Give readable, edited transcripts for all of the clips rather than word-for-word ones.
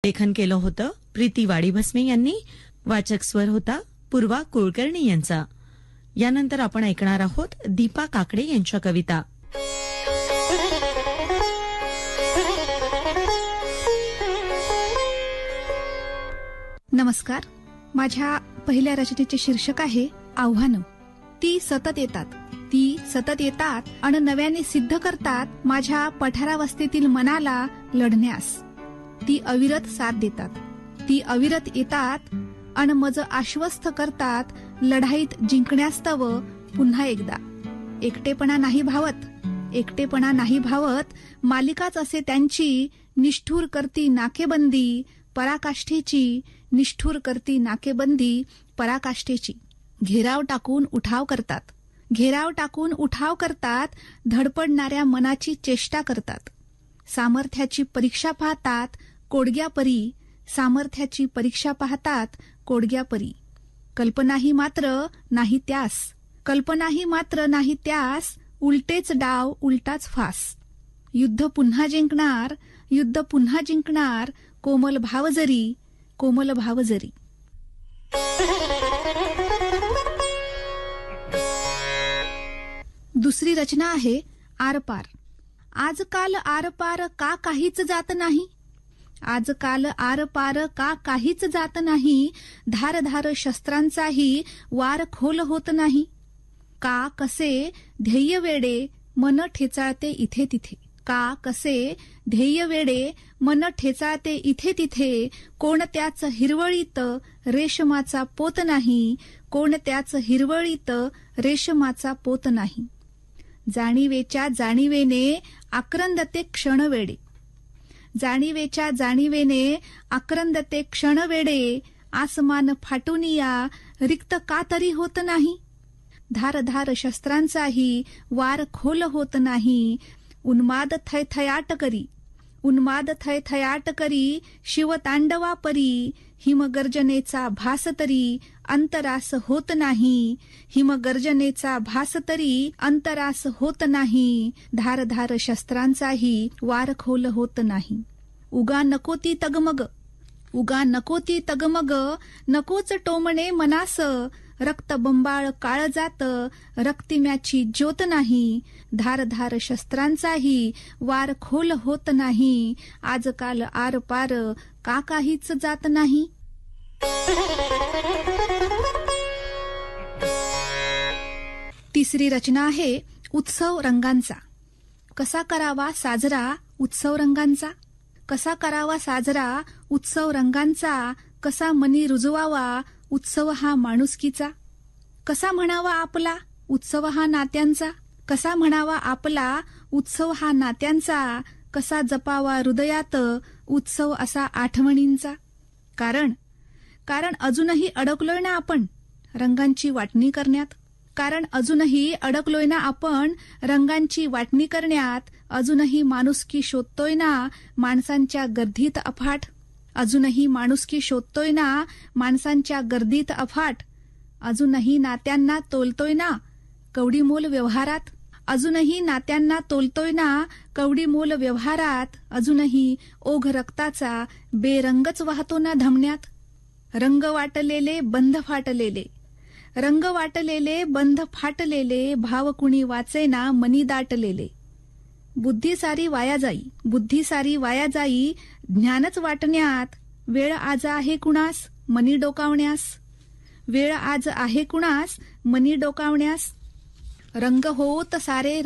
लेखन केलं होतं प्रीती वाडीभस्मे यांनी. वाचक स्वर होता पूर्वा कुलकर्णी यांचा. यानंतर आपण ऐकणार आहोत दीपा काकडे यांच्या कविता. नमस्कार. माझ्या पहिल्या रचनेचे शीर्षक आहे आव्हानं. ती सतत येतात आणि नव्याने सिद्ध करतात माझ्या पठारावस्थेतील मनाला लढण्यास. ती अविरत साथ देतात, ती अविरत येतात आणि मज आश्वस्त करतात लढाईत जिंकण्यास्तव पुन्हा एकदा. एकटेपणा नाही भावत मालिकाच असे त्यांची. निष्ठूर करती नाकेबंदी पराकाष्ठेची. घेराव टाकून उठाव करतात धडपडणाऱ्या मनाची चेष्टा करतात. सामर्थ्याची परीक्षा पाहतात कोडग्यापरी. कल्पनाही मात्र नाही त्यास उलटेच डाव उलटाच फास. युद्ध पुन्हा जिंकणार कोमल भाव जरी. दुसरी रचना आहे आरपार. आजकाल आरपार का काहीच जात नाही. धारधार शस्त्रांचाही वार खोल होत नाही. का कसे ध्येय वेडे मन ठेचाळते इथे तिथे. कोणत्याच हिरवळीत रेशमाचा पोत नाही. जाणीवेच्या जाणीवेने आक्रंदते क्षणवेडे. आसमान फाटूनिया रिक्त का तरी होत नाही. धारधार शस्त्रांचाही वार खोल होत नाही. उन्माद थयथयाट करी शिवतांडवा परी. हिमगर्जनेचा भास तरी अंतरास होत नाही. धारधार शस्त्रांचाही वार खोल होत नाही. उगा नको ती तगमग नकोच टोमणे मनास. रक्तबंबाळ काळजात रक्तिम्याची ज्योत नाही. धारधार शस्त्रांचाही वार खोल होत नाही. आजकाल आरपार का काहीच जात नाही. तिसरी रचना आहे उत्सव रंगांचा. कसा करावा साजरा उत्सव रंगांचा. कसा मनी रुजवावा उत्सव हा माणुसकीचा. कसा म्हणावा आपला उत्सव हा नात्यांचा. कसा जपावा हृदयात उत्सव असा आठवणींचा. कारण अजूनही अडकलोय ना आपण रंगांची वाटणी करण्यात. अजूनही माणुसकी शोधतोय ना माणसांच्या गर्दीत अफाट. अजूनही नात्यांना तोलतोय ना कवडीमोल व्यवहारात. अजूनही ओघ रक्ताचा बेरंगच वाहतो ना धमन्यात. रंग वाटलेले बंध फाटलेले. भाव कुणी वाचेना मनी दाटलेले. बुद्धी सारी वाया जाई ज्ञानच वाटण्यात. वेळ आज आहे कुणास मनी डोकावण्यास. रंग होत सारे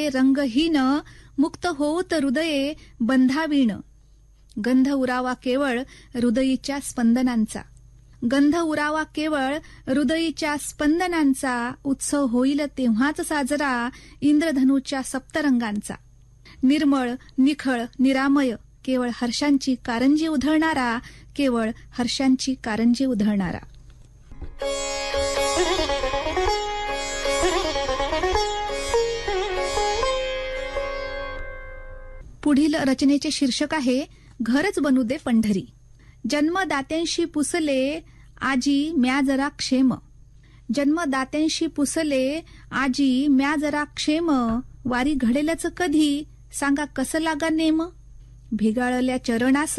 रंगहीन. मुक्त होत हृदये बंधावीण. गंध उरावा केवळ हृदयीच्या स्पंदनांचा. उत्सव होईल तेव्हाच साजरा इंद्रधनुच्या सप्तरंगांचा. निर्मळ निखळ निरामय केवळ हर्षांची कारंजी उधळणारा. पुढील रचनेचे शीर्षक आहे घरच बनू दे पंढरी. जन्मदात्यांशी पुसले आजी म्या जरा क्षेम. जन्मदात्यांशी पुसले आजी म्या जरा क्षेम. वारी घडेलच कधी सांगा कसं लागा नेम. भेगाळल्या चरणास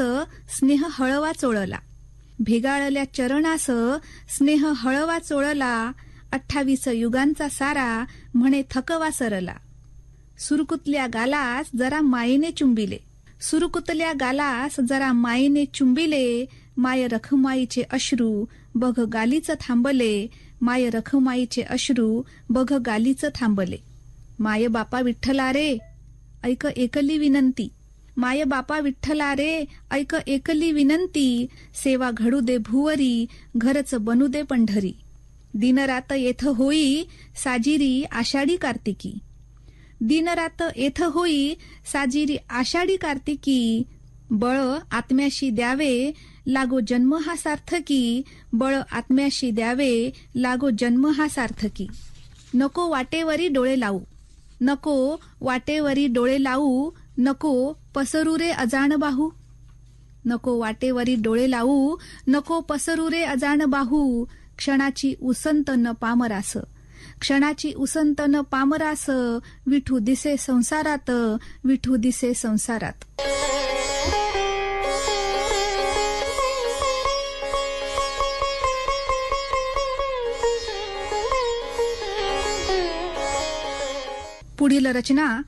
स्नेह हळवा चोळला. भेगाळल्या चरणास स्नेह हळवा चोळला. 28 युगांचा सारा म्हणे थकवा सरला. सुरकुतल्या गालास जरा मायेने चुंबिले. सुरकुतल्या गालास जरा मायेने चुंबिले. माय रखमाईचे अश्रू बघ गालीच थांबले. माय रखमाईचे अश्रू बघ गालीच थांबले. माय बापा विठ्ठला रे ऐक एकली विनंती. माय बापा विठ्ठला रे ऐक एकली विनंती. सेवा घडू दे भुवरी घरच बनू दे पंढरी. दिनरात येथ होई साजिरी आषाढी कार्तिकी. दिनरात येथ होई साजिरी आषाढी कार्तिकी. बळ आत्म्याशी द्यावे लागो जन्म हा सार्थकी. बळ आत्म्याशी द्यावे लागो जन्म हा सार्थकी. नको वाटेवरी डोळे लावू. नको वाटेवरी डोळे लावू. नको पसरू रे अजाण बाहू. नको वाटेवरी डोळे लावू. नको पसरू रे अजाण बाहू. क्षणाची उसंत न पामरास. क्षणाची उसंत न पामरास. विठू दिसे संसारात. विठू दिसे संसारात. पुढील रचना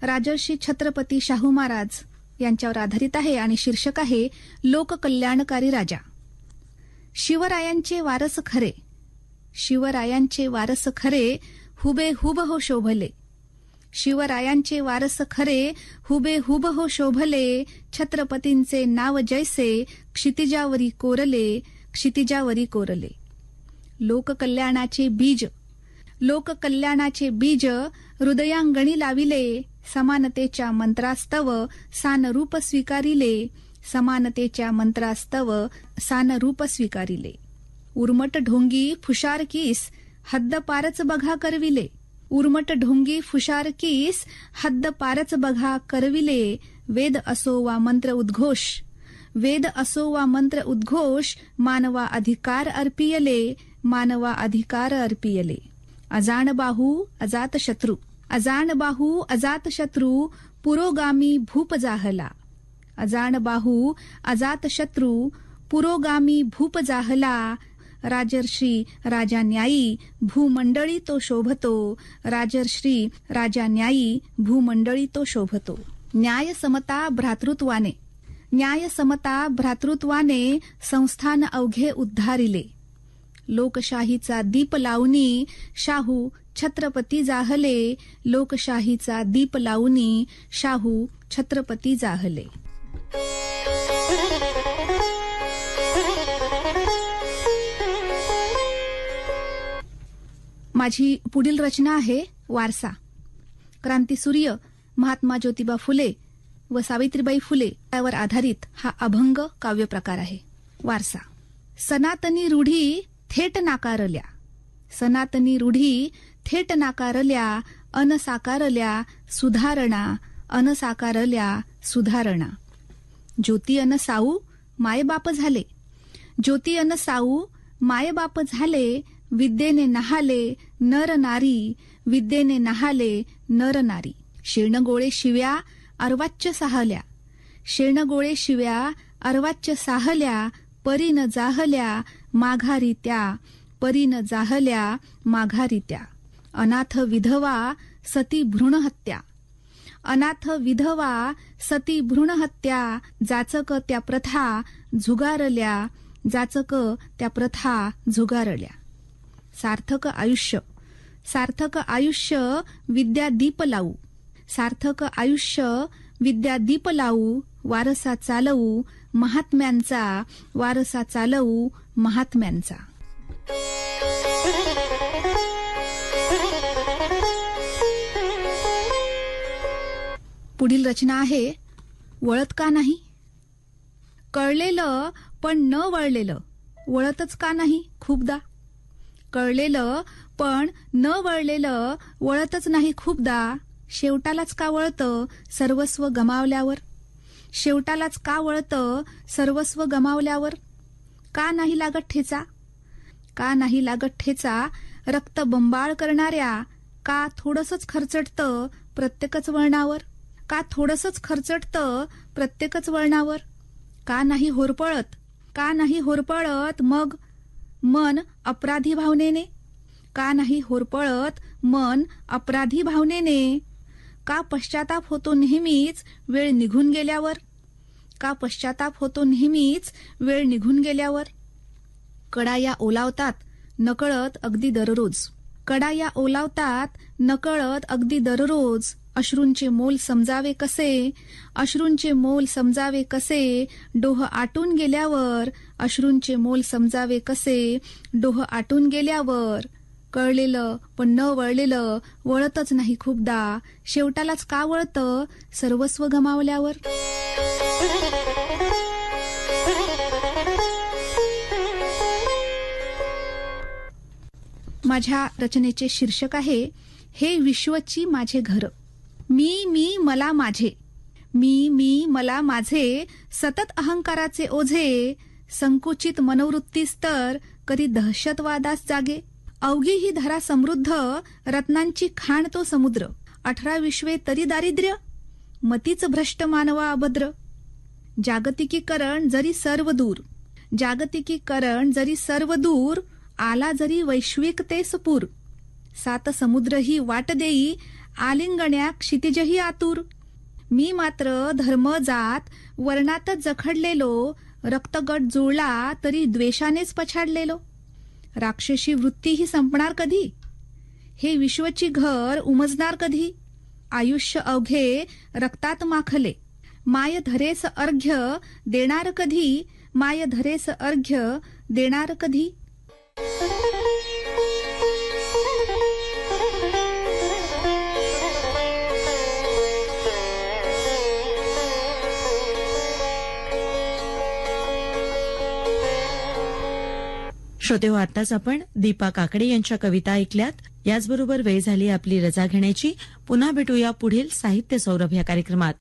राजर्षी छत्रपती शाहू महाराज यांच्यावर आधारित आहे आणि शीर्षक आहे लोककल्याणकारी राजा. शिवरायांचे वारस खरे. शिवरायांचे वारस खरे हुबेहूब हो शोभले. शिवरायांचे वारस खरे हुबेहूब हो शोभले. छत्रपतींचे नाव जैसे क्षितिजावरी कोरले. क्षितिजावरी कोरले. लोककल्याणाचे बीज. लोककल्याणाचे बीज हृदयांगणी लाविले. समानतेच्या मंत्रास्तव सानरूप स्वीकारिले. समानतेच्या मंत्रास्तव सानरूप स्वीकारिले. उर्मट ढोंगी फुशार कीस हद्द पारच बघा करविले. उर्मट ढोंगी फुशार कीस हद्द पारच बघा करविले. वेद असो वा मंत्र उद्घोष. वेद असो वा मंत्र उद्घोष. मानवा अधिकार अर्पियले. मानवा अधिकार अर्पियले. अजाण बाहू अजात शत्रू. अजाण बाहू अजात शत्रू पुरोगामी भूप जाहला. अजाण बाहू अजात शत्रू पुरोगामी भूप जाहला. राजर्षी राजा न्यायी भूमंडळी तो शोभतो. राजर्षी राजा न्यायी भूमंडळी तो शोभतो. न्याय समता भ्रातृत्वाने. न्याय समता भ्रातृत्वाने संस्थान अवघे उद्धारिले. लोकशाहीचा दीप लावणी शाहू छत्रपती जाहले. लोकशाहीचा दीप लावणी शाहू छत्रपती जाहले. माझी पुढील रचना आहे वारसा. क्रांतीसूर्य महात्मा ज्योतिबा फुले व सावित्रीबाई फुले यावर आधारित हा अभंग काव्य प्रकार आहे. वारसा. सनातनी रूढी थेट नाकारल्या. सनातनी रूढी थेट नाकारल्या. अनसाकारल्या सुधारणा. अनसाकारल्या सुधारणा. ज्योती अन साऊ मायबाप झाले. ज्योती अन साऊ मायबाप झाले. विद्येने नहाले नर नारी. विद्येने नहाले नर नारी. शेणगोळे शिव्या अर्वाच्य साहल्या. शेणगोळे शिव्या अर्वाच्य साहल्या. परीन जाहल्या माघारी त्या. परीन जाहल्या माघारी त्या. अनाथ विधवा सती भ्रूणहत्या. अनाथ विधवा सती भ्रूणहत्या. जाचक त्या प्रथा झुगारल्या. जाचक त्या प्रथा झुगारल्या. सार्थक आयुष्य. सार्थक आयुष्य विद्या दीप लावू. सार्थक आयुष्य विद्या दीप लावू. वारसा चालवू महात्म्यांचा. वारसा चालवू महात्म्यांचा. पुढील रचना आहे वळत का नाही. कळलेलं पण न वळलेलं वळतच का नाही खूपदा. कळलेलं पण न वळलेलं वळतच नाही खूपदा. शेवटालाच का वळतं सर्वस्व गमावल्यावर. शेवटालाच का वळतं सर्वस्व गमावल्यावर. का नाही लागत ठेचा. का नाही लागत ठेचा रक्त बंबाळ करणाऱ्या. का थोडंसंच खरचटतं प्रत्येकच वळणावर. का थोडंसंच खर्चटतं प्रत्येकच वळणावर? का नाही होरपळत? का नाही होरपळत मग मन अपराधी भावनेने? का नाही होरपळत मन अपराधी भावनेने? का पश्चाताप होतो नेहमीच वेळ निघून गेल्यावर? का पश्चाताप होतो नेहमीच वेळ निघून गेल्यावर? कडा या ओलावतात नकळत अगदी दररोज. कडा या ओलावतात नकळत अगदी दररोज. अश्रूंचे मोल समजावे कसे? अश्रूंचे मोल समजावे कसे? डोह आटून गेल्यावर. अश्रूंचे मोल समजावे कसे? डोह आटून गेल्यावर. कळलेलं पण न वळलेलं वळतच नाही खूपदा. शेवटालाच का वळतं सर्वस्व गमावल्यावर? माझ्या रचनेचे शीर्षक आहे हे विश्वची माझे घर. मी मला माझे. मी मला माझे. सतत अहंकाराचे ओझे. संकुचित मनोवृत्ती स्तर कधी दहशतवादास जागे. अवघी ही धरा समृद्ध रत्नांची खाण तो समुद्र. 18 विश्वे तरी दारिद्र्य. मतीच भ्रष्ट मानवा अभद्र. जागतिकीकरण जरी सर्व दूर. जागतिकीकरण जरी सर्व दूर. आला जरी वैश्विकतेस पूर. 7 समुद्रही वाट देई. आलिंगण्या क्षितिजही आतुर. मी मात्र धर्म जात वर्णातच जखडलेलो. रक्तगट जुळला तरी द्वेषानेच पछाडलेलो. राक्षसी वृत्ती ही संपणार कधी? हे विश्वची घर उमजणार कधी? आयुष्य अवघे रक्तात माखले. माय धरेस अर्घ्य देणार कधी? माय धरेस अर्घ्य देणार कधी? श्रोतेहो, आताच आपण दीपा काकडे यांच्या कविता ऐकल्यात. याचबरोबर वेळ झाली आपली रजा घेण्याची. पुन्हा भेटूया पुढील साहित्य सौरभ या कार्यक्रमात.